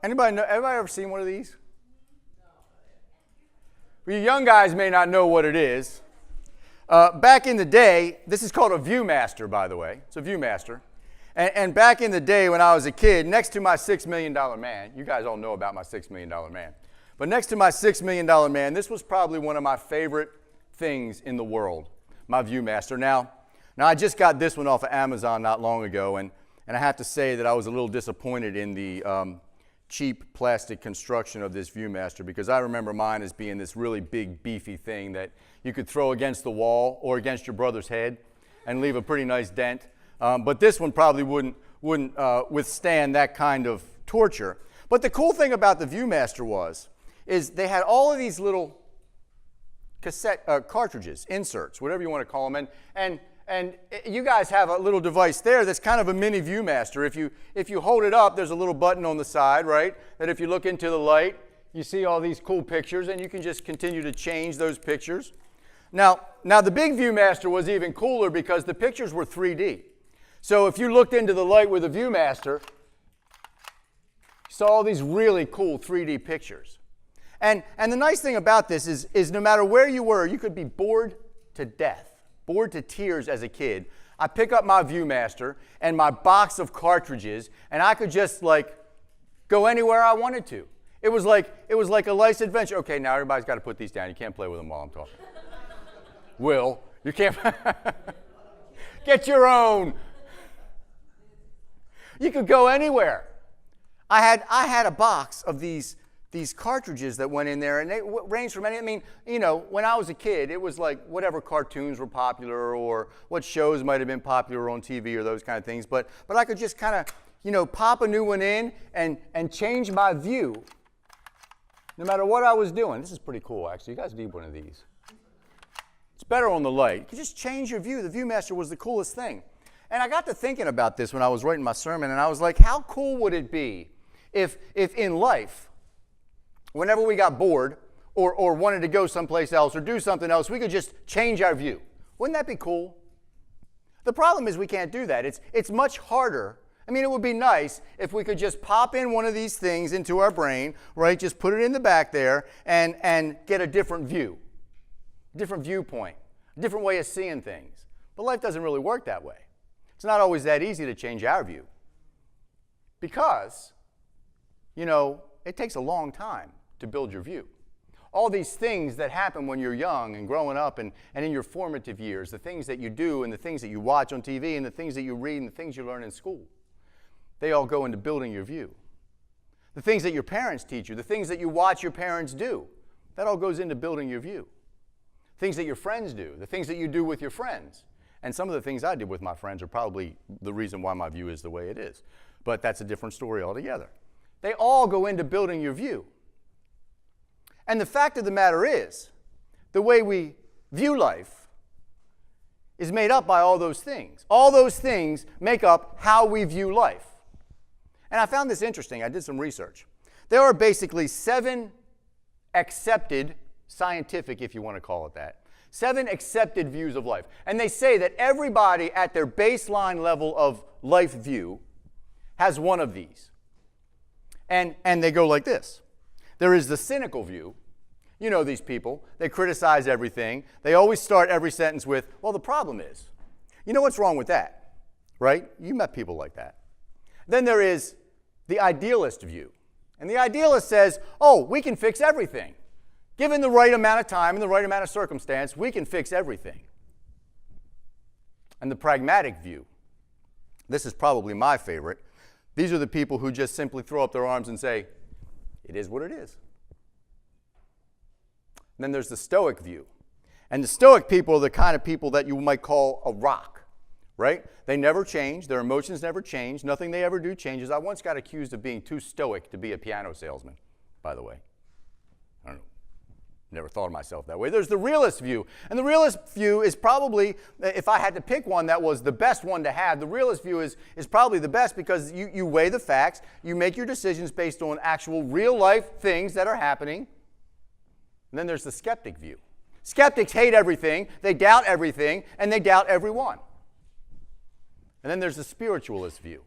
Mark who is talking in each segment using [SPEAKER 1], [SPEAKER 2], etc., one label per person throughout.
[SPEAKER 1] Anybody ever seen one of these? Well, you young guys may not know what it is. Back in the day, this is called a Viewmaster, by the way. It's a Viewmaster. And back in the day when I was a kid, next to my $6 million man, you guys all know about my $6 million man, but next to my $6 million man, this was probably one of my favorite things in the world, my Viewmaster. Now I just got this one off of Amazon not long ago, and I have to say that I was a little disappointed in the cheap plastic construction of this Viewmaster, because I remember mine as being this really big, beefy thing that you could throw against the wall or against your brother's head and leave a pretty nice dent. But this one probably wouldn't withstand that kind of torture. But the cool thing about the Viewmaster is they had all of these little cassette cartridges, inserts, whatever you want to call them, and you guys have a little device there that's kind of a mini Viewmaster. If you hold it up, there's a little button on the side, right? That if you look into the light, you see all these cool pictures, and you can just continue to change those pictures. Now the big Viewmaster was even cooler because the pictures were 3D. So if you looked into the light with a Viewmaster, you saw all these really cool 3D pictures. And the nice thing about this is no matter where you were, you could be bored to death, bored to tears as a kid. I pick up my Viewmaster and my box of cartridges, and I could just go anywhere I wanted to. It was like a life's adventure. Okay, now everybody's got to put these down. You can't play with them while I'm talking. Will, you can't. Get your own. You could go anywhere. I had a box of these cartridges that went in there, and they ranged from any. I mean, when I was a kid, it was like whatever cartoons were popular or what shows might have been popular on TV or those kind of things. But I could just kind of pop a new one in and change my view, no matter what I was doing. This is pretty cool, actually. You guys need one of these. It's better on the light. You can just change your view. The Viewmaster was the coolest thing. And I got to thinking about this when I was writing my sermon, and I was like, how cool would it be if in life, whenever we got bored or wanted to go someplace else or do something else, we could just change our view? Wouldn't that be cool? The problem is we can't do that. It's much harder. I mean, it would be nice if we could just pop in one of these things into our brain, right? Just put it in the back there and get a different view, different viewpoint, a different way of seeing things. But life doesn't really work that way. It's not always that easy to change our view because, it takes a long time to build your view. All these things that happen when you're young and growing up and in your formative years, the things that you do and the things that you watch on TV and the things that you read and the things you learn in school, they all go into building your view. The things that your parents teach you, the things that you watch your parents do, that all goes into building your view. Things that your friends do, the things that you do with your friends. And some of the things I did with my friends are probably the reason why my view is the way it is. But that's a different story altogether. They all go into building your view. And the fact of the matter is, the way we view life is made up by all those things. All those things make up how we view life. And I found this interesting. I did some research. There are basically 7 accepted, scientific if you want to call it that, 7 accepted views of life. And they say that everybody at their baseline level of life view has one of these. And they go like this. There is the cynical view. You know these people. They criticize everything. They always start every sentence with, well, the problem is. You know what's wrong with that, right? You met people like that. Then there is the idealist view. And the idealist says, oh, we can fix everything. Given the right amount of time and the right amount of circumstance, we can fix everything. And the pragmatic view. This is probably my favorite. These are the people who just simply throw up their arms and say, it is what it is. And then there's the stoic view. And the stoic people are the kind of people that you might call a rock, right? They never change. Their emotions never change. Nothing they ever do changes. I once got accused of being too stoic to be a piano salesman, by the way. I don't know. Never thought of myself that way. There's the realist view. And the realist view is probably, if I had to pick one that was the best one to have, the realist view is probably the best because you weigh the facts, you make your decisions based on actual real-life things that are happening. And then there's the skeptic view. Skeptics hate everything, they doubt everything, and they doubt everyone. And then there's the spiritualist view.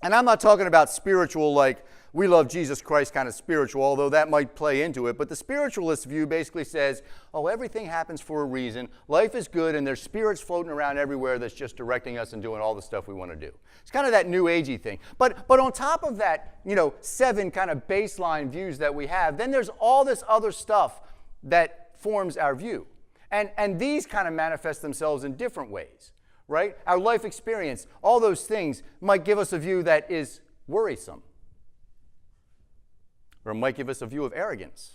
[SPEAKER 1] And I'm not talking about spiritual like we love Jesus Christ kind of spiritual, although that might play into it. But the spiritualist view basically says, oh, everything happens for a reason. Life is good, and there's spirits floating around everywhere that's just directing us and doing all the stuff we want to do. It's kind of that new agey thing. But on top of that, 7 kind of baseline views that we have, then there's all this other stuff that forms our view. And these kind of manifest themselves in different ways, right? Our life experience, all those things might give us a view that is worrisome. Or it might give us a view of arrogance.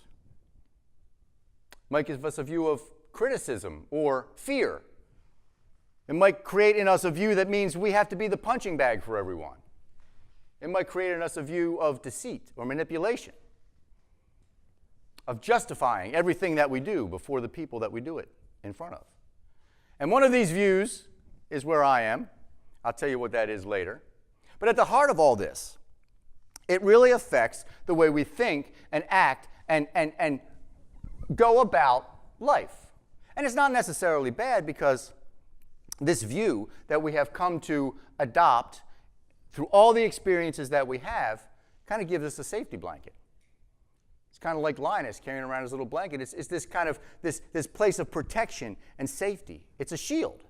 [SPEAKER 1] It might give us a view of criticism or fear. It might create in us a view that means we have to be the punching bag for everyone. It might create in us a view of deceit or manipulation, of justifying everything that we do before the people that we do it in front of. And one of these views is where I am. I'll tell you what that is later. But at the heart of all this, it really affects the way we think and act and go about life. And it's not necessarily bad, because this view that we have come to adopt through all the experiences that we have kind of gives us a safety blanket. It's kind of like Linus carrying around his little blanket. It's this kind of this place of protection and safety. It's a shield.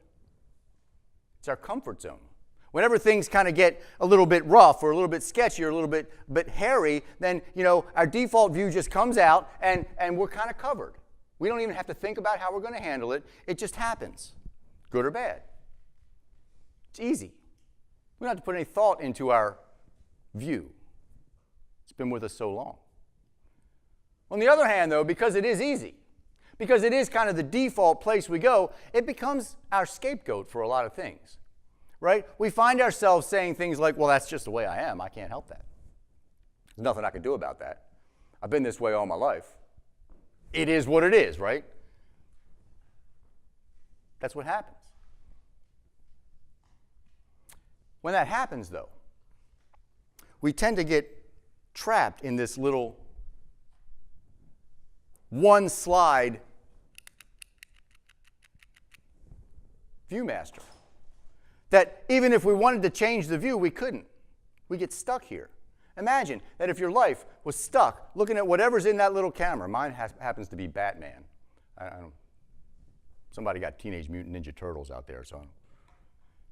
[SPEAKER 1] It's our comfort zone. Whenever things kind of get a little bit rough or a little bit sketchy or a little bit hairy, then our default view just comes out and we're kind of covered. We don't even have to think about how we're going to handle it. It just happens, good or bad. It's easy. We don't have to put any thought into our view. It's been with us so long. On the other hand, though, because it is easy, because it is kind of the default place we go, it becomes our scapegoat for a lot of things, right? We find ourselves saying things like, well, that's just the way I am. I can't help that. There's nothing I can do about that. I've been this way all my life. It is what it is, right? That's what happens. When that happens, though, we tend to get trapped in this little one-slide viewmaster. That even if we wanted to change the view, we couldn't. We get stuck here. Imagine that if your life was stuck looking at whatever's in that little camera. Mine happens to be Batman. Somebody got Teenage Mutant Ninja Turtles out there.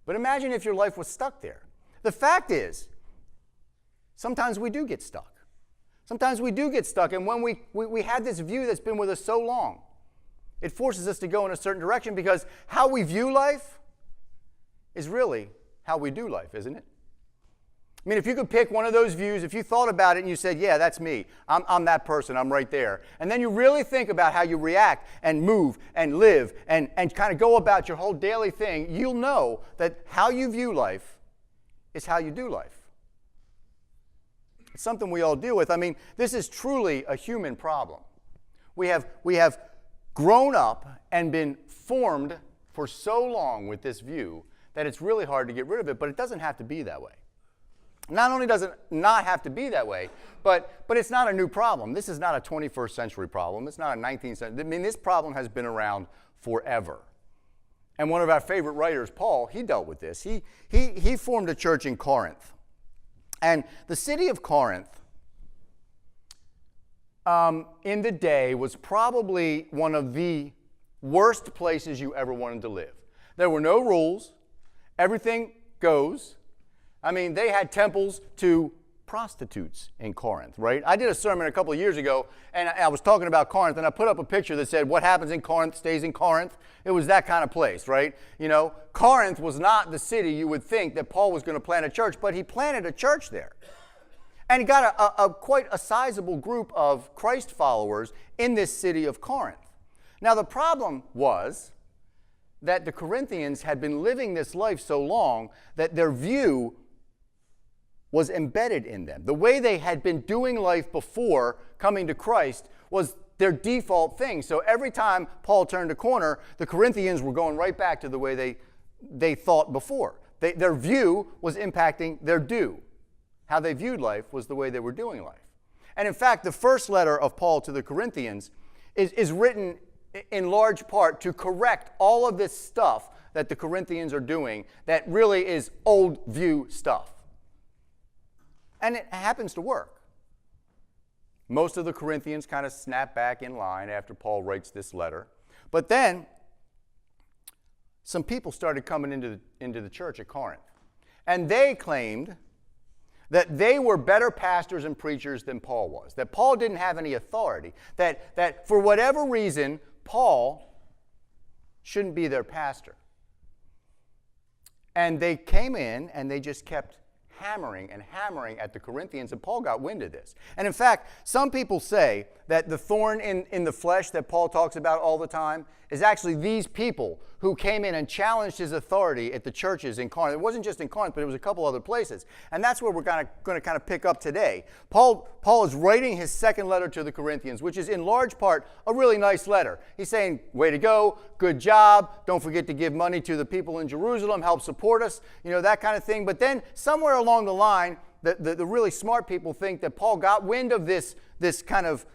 [SPEAKER 1] But imagine if your life was stuck there. The fact is, sometimes we do get stuck. Sometimes we do get stuck, and when we had this view that's been with us so long, it forces us to go in a certain direction, because how we view life is really how we do life, isn't it? I mean, if you could pick one of those views, if you thought about it and you said, yeah, that's me, I'm that person, I'm right there, and then you really think about how you react and move and live and kind of go about your whole daily thing, you'll know that how you view life is how you do life. It's something we all deal with. I mean, this is truly a human problem. We have grown up and been formed for so long with this view that it's really hard to get rid of it, but it doesn't have to be that way. Not only does it not have to be that way, but it's not a new problem. This is not a 21st century problem. It's not a 19th century. I mean, this problem has been around forever. And one of our favorite writers, Paul, he dealt with this. He formed a church in Corinth. And the city of Corinth, in the day, was probably one of the worst places you ever wanted to live. There were no rules. Everything goes. I mean, they had temples to prostitutes in Corinth, right? I did a sermon a couple of years ago, and I was talking about Corinth, and I put up a picture that said, what happens in Corinth stays in Corinth. It was that kind of place, right? Corinth was not the city you would think that Paul was going to plant a church, but he planted a church there. And he got quite a sizable group of Christ followers in this city of Corinth. Now, the problem was that the Corinthians had been living this life so long that their view was embedded in them. The way they had been doing life before coming to Christ was their default thing. So every time Paul turned a corner, the Corinthians were going right back to the way they thought before. Their view was impacting their do. How they viewed life was the way they were doing life. And in fact, the first letter of Paul to the Corinthians is written in large part to correct all of this stuff that the Corinthians are doing that really is old view stuff. And it happens to work. Most of the Corinthians kind of snap back in line after Paul writes this letter. But then some people started coming into the church at Corinth. And they claimed that they were better pastors and preachers than Paul was, that Paul didn't have any authority, that for whatever reason, Paul shouldn't be their pastor. And they came in and they just kept hammering and hammering at the Corinthians, and Paul got wind of this. And in fact, some people say that the thorn in the flesh that Paul talks about all the time is actually these people who came in and challenged his authority at the churches in Corinth. It wasn't just in Corinth, but it was a couple other places. And that's where we're going to kind of pick up today. Paul is writing his second letter to the Corinthians, which is in large part a really nice letter. He's saying, way to go, good job, don't forget to give money to the people in Jerusalem, help support us, that kind of thing. But then somewhere along the line, the really smart people think that Paul got wind of this kind of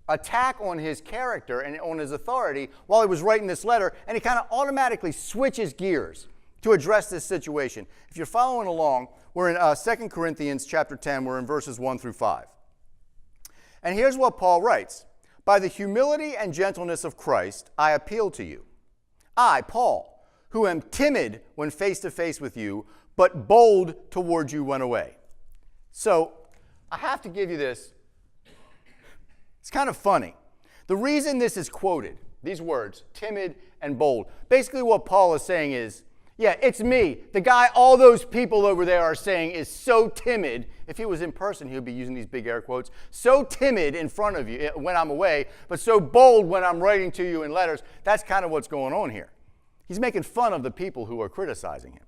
[SPEAKER 1] attack on his character and on his authority while he was writing this letter, and he kind of automatically switches gears to address this situation. If you're following along, we're in 2 Corinthians chapter 10, we're in verses 1 through 5. And here's what Paul writes. By the humility and gentleness of Christ, I appeal to you. I, Paul, who am timid when face to face with you, but bold toward you when away. So, I have to give you this. It's kind of funny. The reason this is quoted, these words, timid and bold, basically what Paul is saying is, yeah, it's me. The guy all those people over there are saying is so timid. If he was in person, he would be using these big air quotes. So timid in front of you when I'm away, but so bold when I'm writing to you in letters. That's kind of what's going on here. He's making fun of the people who are criticizing him.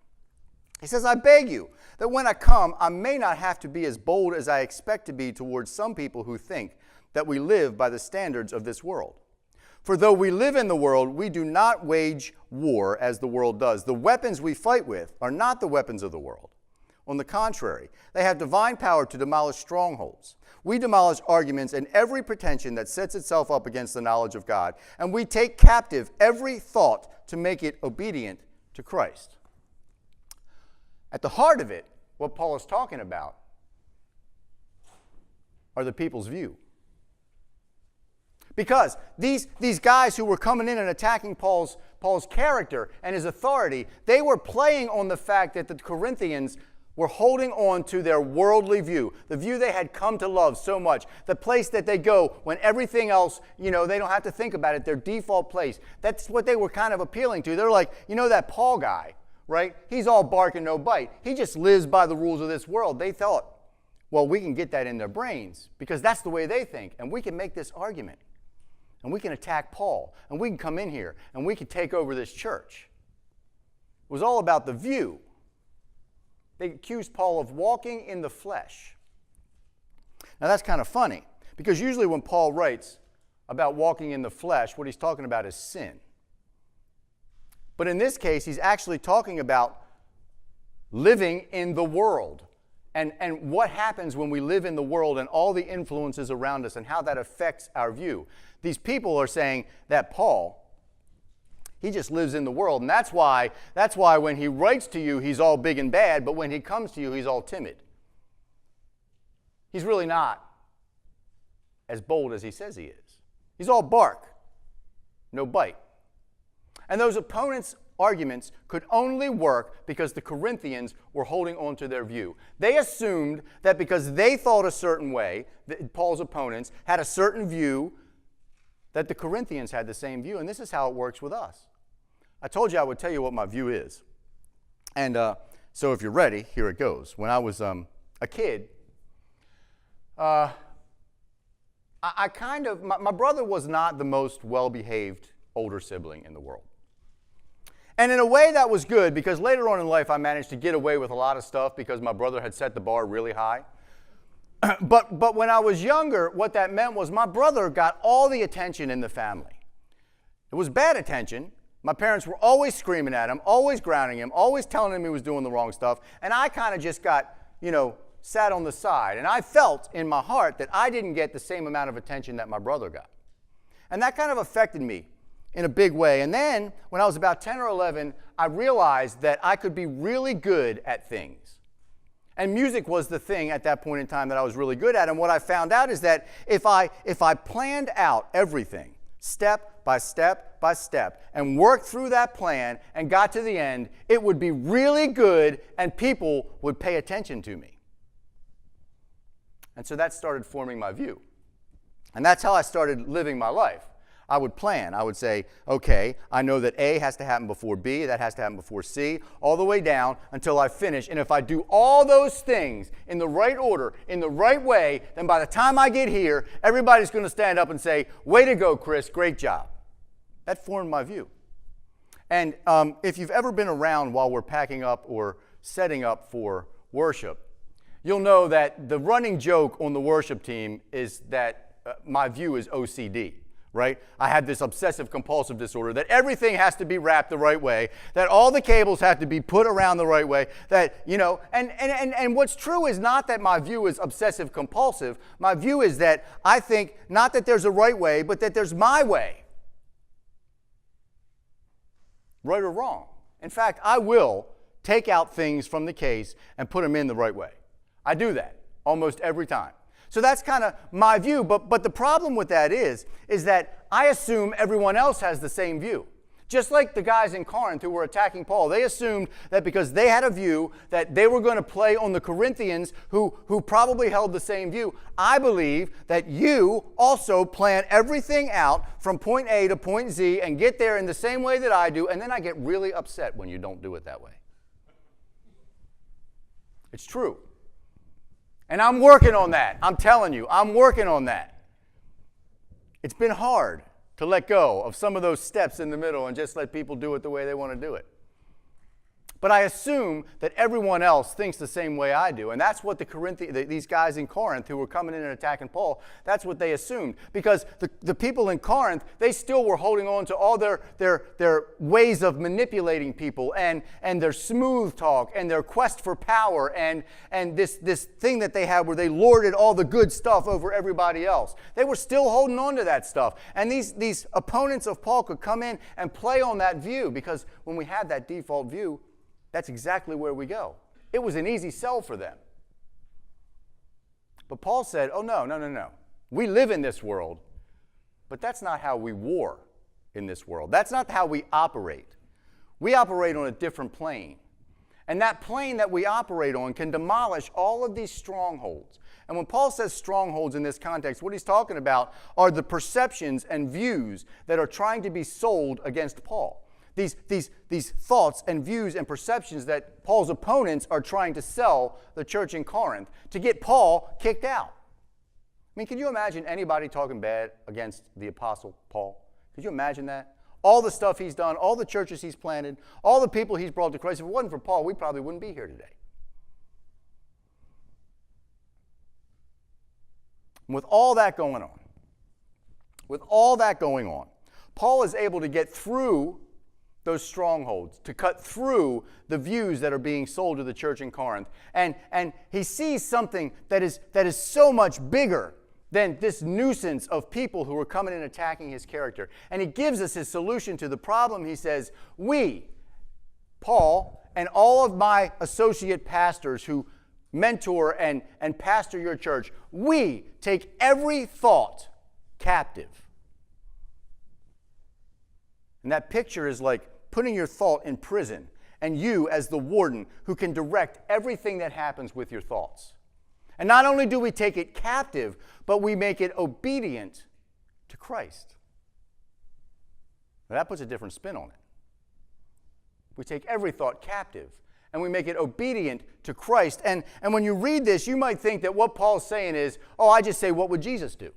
[SPEAKER 1] He says, I beg you that when I come, I may not have to be as bold as I expect to be towards some people who think that we live by the standards of this world. For though we live in the world, we do not wage war as the world does. The weapons we fight with are not the weapons of the world. On the contrary, they have divine power to demolish strongholds. We demolish arguments and every pretension that sets itself up against the knowledge of God, and we take captive every thought to make it obedient to Christ. At the heart of it, what Paul is talking about are the people's view. Because these guys who were coming in and attacking Paul's character and his authority, they were playing on the fact that the Corinthians were holding on to their worldly view, the view they had come to love so much, the place that they go when everything else, they don't have to think about it, their default place. That's what they were kind of appealing to. They're like, that Paul guy, right? He's all bark and no bite. He just lives by the rules of this world. They thought, well, we can get that in their brains because that's the way they think, and we can make this argument. And we can attack Paul, and we can come in here, and we can take over this church. It was all about the view. They accused Paul of walking in the flesh. Now that's kind of funny, because usually when Paul writes about walking in the flesh, what he's talking about is sin. But in this case, he's actually talking about living in the world. And what happens when we live in the world and all the influences around us and how that affects our view. These people are saying that Paul, he just lives in the world. And that's why when he writes to you, he's all big and bad, but when he comes to you, he's all timid. He's really not as bold as he says he is. He's all bark, no bite. And those opponents' arguments could only work because the Corinthians were holding on to their view. They assumed that because they thought a certain way, that Paul's opponents had a certain view, that the Corinthians had the same view. And this is how it works with us. I told you I would tell you what my view is. And so if you're ready, here it goes. When I was a kid, my brother was not the most well-behaved older sibling in the world. And in a way that was good, because later on in life I managed to get away with a lot of stuff because my brother had set the bar really high. But when I was younger, what that meant was my brother got all the attention in the family. It was bad attention. My parents were always screaming at him, always grounding him, always telling him he was doing the wrong stuff. And I kind of just got, sat on the side. And I felt in my heart that I didn't get the same amount of attention that my brother got. And that kind of affected me in a big way. And then, when I was about 10 or 11, I realized that I could be really good at things. And music was the thing at that point in time that I was really good at. And what I found out is that if I planned out everything step by step by step and worked through that plan and got to the end, it would be really good and people would pay attention to me. And so that started forming my view. And that's how I started living my life. I would plan. I would say, okay, I know that A has to happen before B, that has to happen before C, all the way down until I finish. And if I do all those things in the right order, in the right way, then by the time I get here, everybody's going to stand up and say, way to go, Chris, great job. That formed my view. And if you've ever been around while we're packing up or setting up for worship, you'll know that the running joke on the worship team is that my view is OCD. Right? I had this obsessive compulsive disorder that everything has to be wrapped the right way, that all the cables have to be put around the right way, that, and what's true is not that my view is obsessive compulsive. My view is that I think not that there's a right way, but that there's my way. Right or wrong. In fact, I will take out things from the case and put them in the right way. I do that almost every time. So that's kind of my view, but the problem with that is that I assume everyone else has the same view. Just like the guys in Corinth who were attacking Paul, they assumed that because they had a view that they were going to play on the Corinthians who probably held the same view. I believe that you also plan everything out from point A to point Z and get there in the same way that I do, and then I get really upset when you don't do it that way. It's true. And I'm working on that. I'm telling you, I'm working on that. It's been hard to let go of some of those steps in the middle and just let people do it the way they want to do it. But I assume that everyone else thinks the same way I do. And that's what these guys in Corinth who were coming in and attacking Paul, that's what they assumed. Because the people in Corinth, they still were holding on to all their ways of manipulating people and their smooth talk and their quest for power and this thing that they had where they lorded all the good stuff over everybody else. They were still holding on to that stuff. And these opponents of Paul could come in and play on that view, because when we had that default view, that's exactly where we go. It was an easy sell for them. But Paul said, oh, no. We live in this world, but that's not how we war in this world. That's not how we operate. We operate on a different plane. And that plane that we operate on can demolish all of these strongholds. And when Paul says strongholds in this context, what he's talking about are the perceptions and views that are trying to be sold against Paul. These thoughts and views and perceptions that Paul's opponents are trying to sell the church in Corinth to get Paul kicked out. I mean, can you imagine anybody talking bad against the Apostle Paul? Could you imagine that? All the stuff he's done, all the churches he's planted, all the people he's brought to Christ. If it wasn't for Paul, we probably wouldn't be here today. And with all that going on, Paul is able to get through those strongholds, to cut through the views that are being sold to the church in Corinth. And he sees something that is so much bigger than this nuisance of people who are coming and attacking his character. And he gives us his solution to the problem. He says, we, Paul, and all of my associate pastors who mentor and pastor your church, we take every thought captive. And that picture is like putting your thought in prison, and you as the warden who can direct everything that happens with your thoughts. And not only do we take it captive, but we make it obedient to Christ. Now that puts a different spin on it. We take every thought captive, and we make it obedient to Christ. And when you read this, you might think that what Paul's saying is, I just say, what would Jesus do?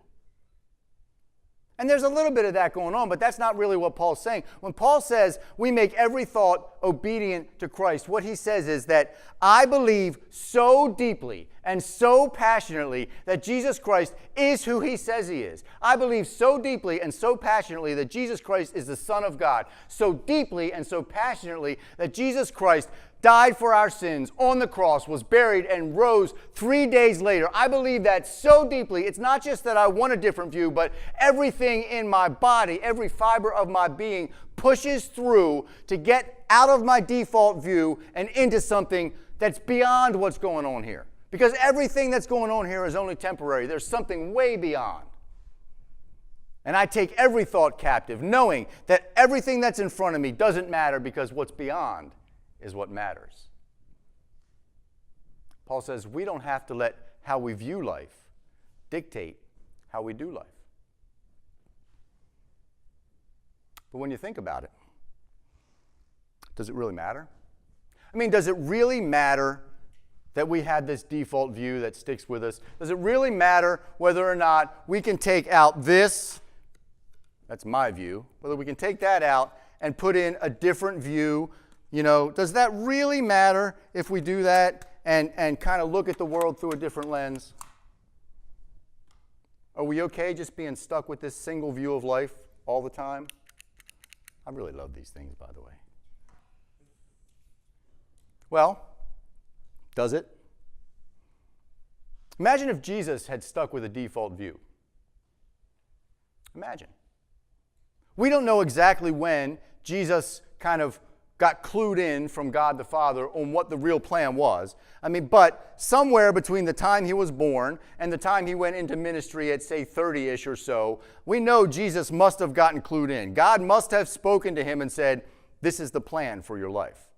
[SPEAKER 1] And there's a little bit of that going on, but that's not really what Paul's saying. When Paul says we make every thought obedient to Christ, what he says is that I believe so deeply and so passionately that Jesus Christ is who he says he is. I believe so deeply and so passionately that Jesus Christ is the Son of God. So deeply and so passionately that Jesus Christ died for our sins on the cross, was buried, and rose 3 days later. I believe that so deeply. It's not just that I want a different view, but everything in my body, every fiber of my being pushes through to get out of my default view and into something that's beyond what's going on here. Because everything that's going on here is only temporary. There's something way beyond. And I take every thought captive, knowing that everything that's in front of me doesn't matter, because what's beyond is what matters. Paul says we don't have to let how we view life dictate how we do life. But when you think about it, does it really matter? I mean, does it really matter that we have this default view that sticks with us? Does it really matter whether or not we can take out this, that's my view, whether we can take that out and put in a different view? Does that really matter if we do that and kind of look at the world through a different lens? Are we okay just being stuck with this single view of life all the time? I really love these things, by the way. Well, does it? Imagine if Jesus had stuck with a default view. Imagine. We don't know exactly when Jesus kind of got clued in from God the Father on what the real plan was. But somewhere between the time he was born and the time he went into ministry at, say, 30-ish or so, we know Jesus must have gotten clued in. God must have spoken to him and said, this is the plan for your life.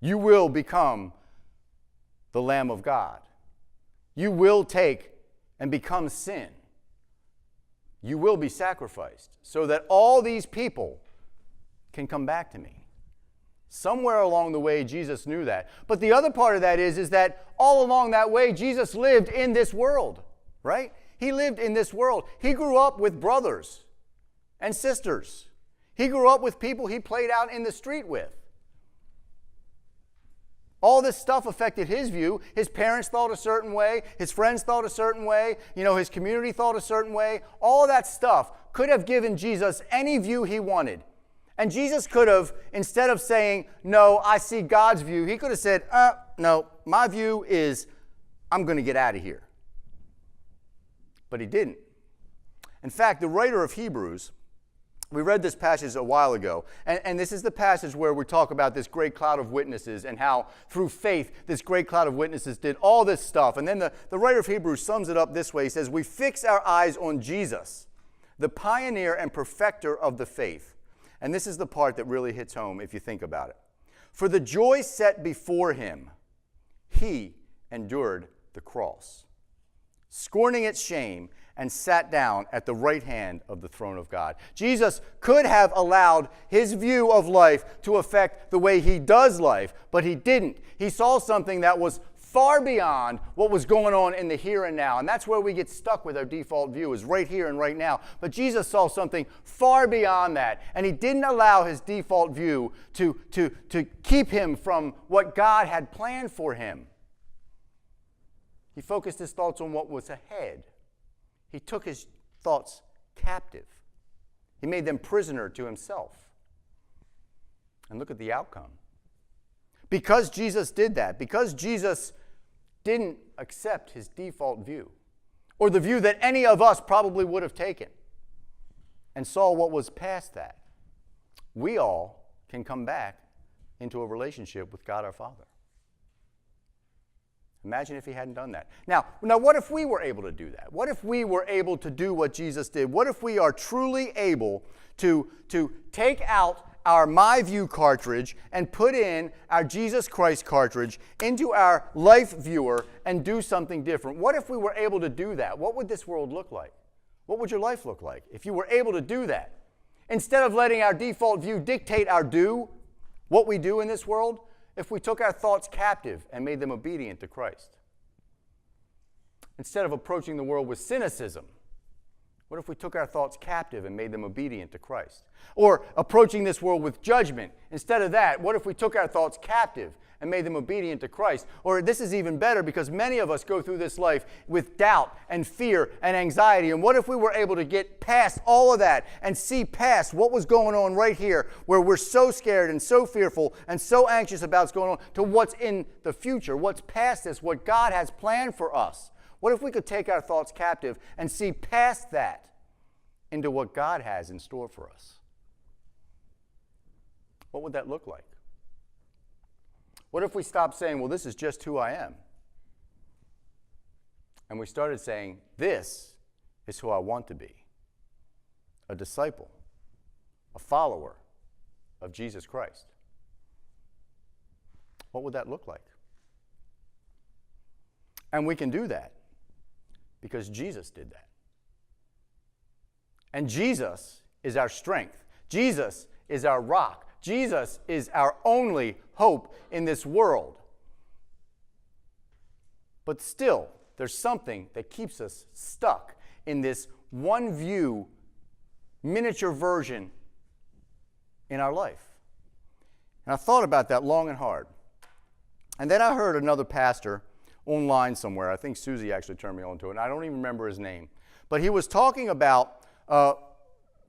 [SPEAKER 1] You will become the Lamb of God. You will take and become sin. You will be sacrificed so that all these people can come back to me. Somewhere along the way, Jesus knew that. But the other part of that is that all along that way, Jesus lived in this world, right? He lived in this world. He grew up with brothers and sisters. He grew up with people he played out in the street with. All this stuff affected his view. His parents thought a certain way. His friends thought a certain way. His community thought a certain way. All that stuff could have given Jesus any view he wanted. And Jesus could have, instead of saying, no, I see God's view, he could have said, no, my view is I'm going to get out of here. But he didn't. In fact, the writer of Hebrews, we read this passage a while ago, and this is the passage where we talk about this great cloud of witnesses and how through faith this great cloud of witnesses did all this stuff. And then the writer of Hebrews sums it up this way. He says, we fix our eyes on Jesus, the pioneer and perfecter of the faith. And this is the part that really hits home if you think about it. For the joy set before him, he endured the cross, scorning its shame, and sat down at the right hand of the throne of God. Jesus could have allowed his view of life to affect the way he does life, but he didn't. He saw something that was far beyond what was going on in the here and now. And that's where we get stuck with our default view, is right here and right now. But Jesus saw something far beyond that, and he didn't allow his default view to keep him from what God had planned for him. He focused his thoughts on what was ahead. He took his thoughts captive. He made them prisoner to himself. And look at the outcome. Because Jesus did that, because Jesus didn't accept his default view, or the view that any of us probably would have taken, and saw what was past that, we all can come back into a relationship with God our Father. Imagine if he hadn't done that. Now, what if we were able to do that? What if we were able to do what Jesus did? What if we are truly able to take out our My View cartridge and put in our Jesus Christ cartridge into our life viewer and do something different? What if we were able to do that? What would this world look like? What would your life look like if you were able to do that? Instead of letting our default view dictate our what we do in this world, if we took our thoughts captive and made them obedient to Christ. Instead of approaching the world with cynicism, What if we took our thoughts captive and made them obedient to Christ? Or approaching this world with judgment. Instead of that, what if we took our thoughts captive and made them obedient to Christ? Or this is even better because many of us go through this life with doubt and fear and anxiety. And what if we were able to get past all of that and see past what was going on right here, where we're so scared and so fearful and so anxious about what's going on, to what's in the future, what's past us, what God has planned for us? What if we could take our thoughts captive and see past that into what God has in store for us? What would that look like? What if we stopped saying, well, this is just who I am? And we started saying, this is who I want to be. A disciple, a follower of Jesus Christ. What would that look like? And we can do that because Jesus did that. And Jesus is our strength. Jesus is our rock. Jesus is our only hope in this world. But still, there's something that keeps us stuck in this one view, miniature version in our life. And I thought about that long and hard. And then I heard another pastor online somewhere. I think Susie actually turned me on to it, and I don't even remember his name. But he was talking about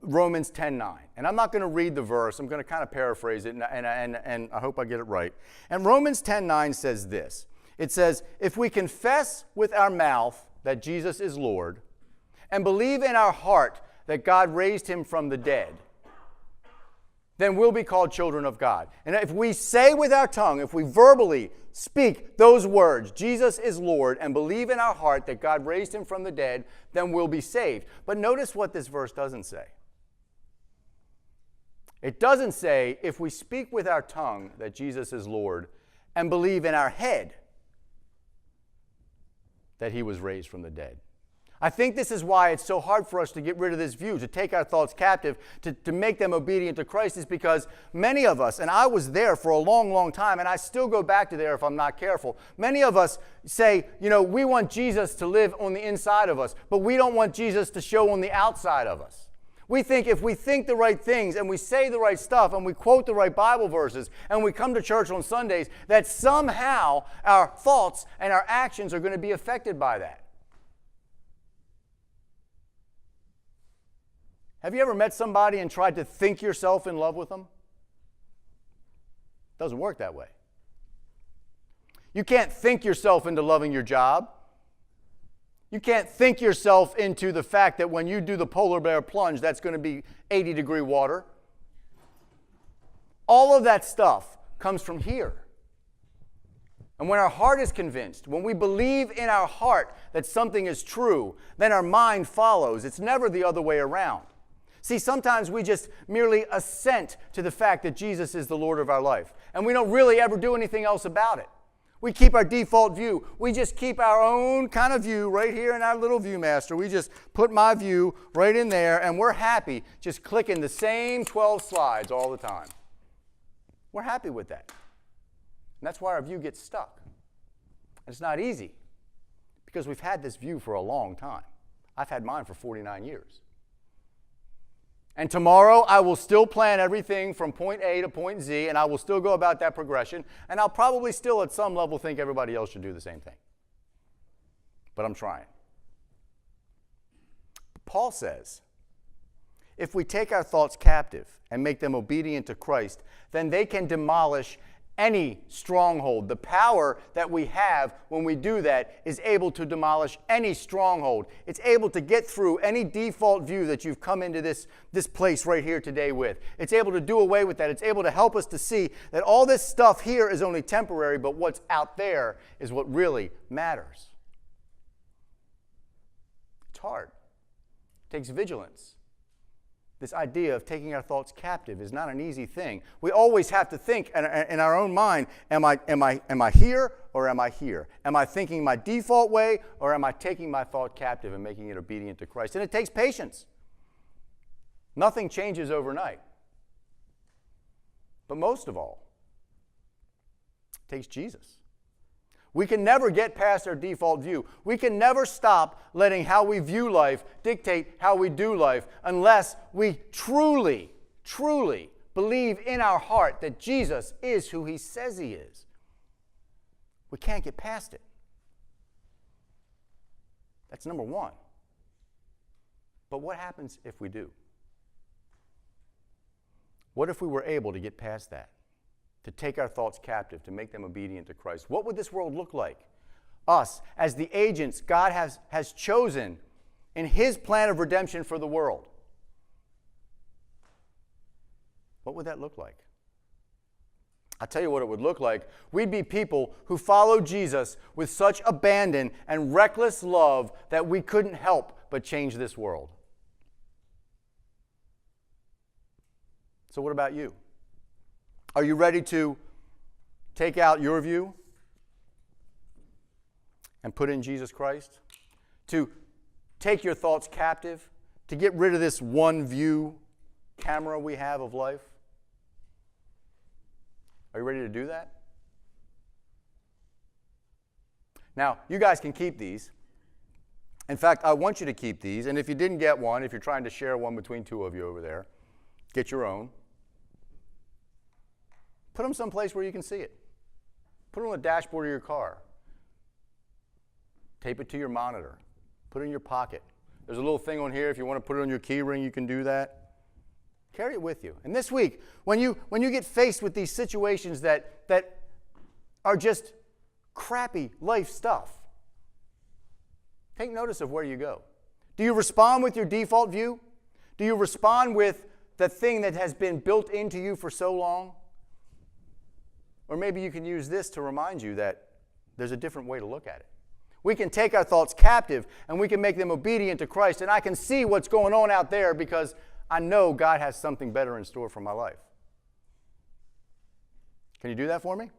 [SPEAKER 1] Romans 10:9. And I'm not going to read the verse. I'm going to kind of paraphrase it, and I hope I get it right. And Romans 10:9 says this. It says, if we confess with our mouth that Jesus is Lord and believe in our heart that God raised him from the dead, then we'll be called children of God. And if we say with our tongue, if we verbally speak those words, Jesus is Lord, and believe in our heart that God raised him from the dead, then we'll be saved. But notice what this verse doesn't say. It doesn't say, if we speak with our tongue that Jesus is Lord and believe in our head that he was raised from the dead. I think this is why it's so hard for us to get rid of this view, to take our thoughts captive, to make them obedient to Christ, is because many of us, and I was there for a long, long time, and I still go back to there if I'm not careful. Many of us say, we want Jesus to live on the inside of us, but we don't want Jesus to show on the outside of us. We think if we think the right things and we say the right stuff and we quote the right Bible verses and we come to church on Sundays, that somehow our thoughts and our actions are going to be affected by that. Have you ever met somebody and tried to think yourself in love with them? It doesn't work that way. You can't think yourself into loving your job. You can't think yourself into the fact that when you do the polar bear plunge, that's going to be 80-degree water. All of that stuff comes from here. And when our heart is convinced, when we believe in our heart that something is true, then our mind follows. It's never the other way around. See, sometimes we just merely assent to the fact that Jesus is the Lord of our life, and we don't really ever do anything else about it. We keep our default view. We just keep our own kind of view right here in our little ViewMaster. We just put my view right in there, and we're happy just clicking the same 12 slides all the time. We're happy with that. And that's why our view gets stuck. And it's not easy, because we've had this view for a long time. I've had mine for 49 years. And tomorrow, I will still plan everything from point A to point Z, and I will still go about that progression, and I'll probably still at some level think everybody else should do the same thing. But I'm trying. Paul says, if we take our thoughts captive and make them obedient to Christ, then they can demolish any stronghold. The power that we have when we do that is able to demolish any stronghold. It's able to get through any default view that you've come into this place right here today with. It's able to do away with that. It's able to help us to see that all this stuff here is only temporary, but what's out there is what really matters. It's hard. It takes vigilance. This idea of taking our thoughts captive is not an easy thing. We always have to think in our own mind, am I here or am I here? Am I thinking my default way or am I taking my thought captive and making it obedient to Christ? And it takes patience. Nothing changes overnight. But most of all, it takes Jesus. We can never get past our default view. We can never stop letting how we view life dictate how we do life unless we truly, truly believe in our heart that Jesus is who he says he is. We can't get past it. That's number one. But what happens if we do? What if we were able to get past that? To take our thoughts captive, to make them obedient to Christ? What would this world look like? Us, as the agents God has chosen in his plan of redemption for the world. What would that look like? I'll tell you what it would look like. We'd be people who follow Jesus with such abandon and reckless love that we couldn't help but change this world. So what about you? Are you ready to take out your view and put in Jesus Christ? To take your thoughts captive? To get rid of this one view camera we have of life? Are you ready to do that? Now, you guys can keep these. In fact, I want you to keep these. And if you didn't get one, if you're trying to share one between two of you over there, get your own. Put them someplace where you can see it. Put it on the dashboard of your car. Tape it to your monitor. Put it in your pocket. There's a little thing on here. If you want to put it on your key ring, you can do that. Carry it with you. And this week, when you get faced with these situations that are just crappy life stuff, take notice of where you go. Do you respond with your default view? Do you respond with the thing that has been built into you for so long? Or maybe you can use this to remind you that there's a different way to look at it. We can take our thoughts captive and we can make them obedient to Christ. And I can see what's going on out there because I know God has something better in store for my life. Can you do that for me?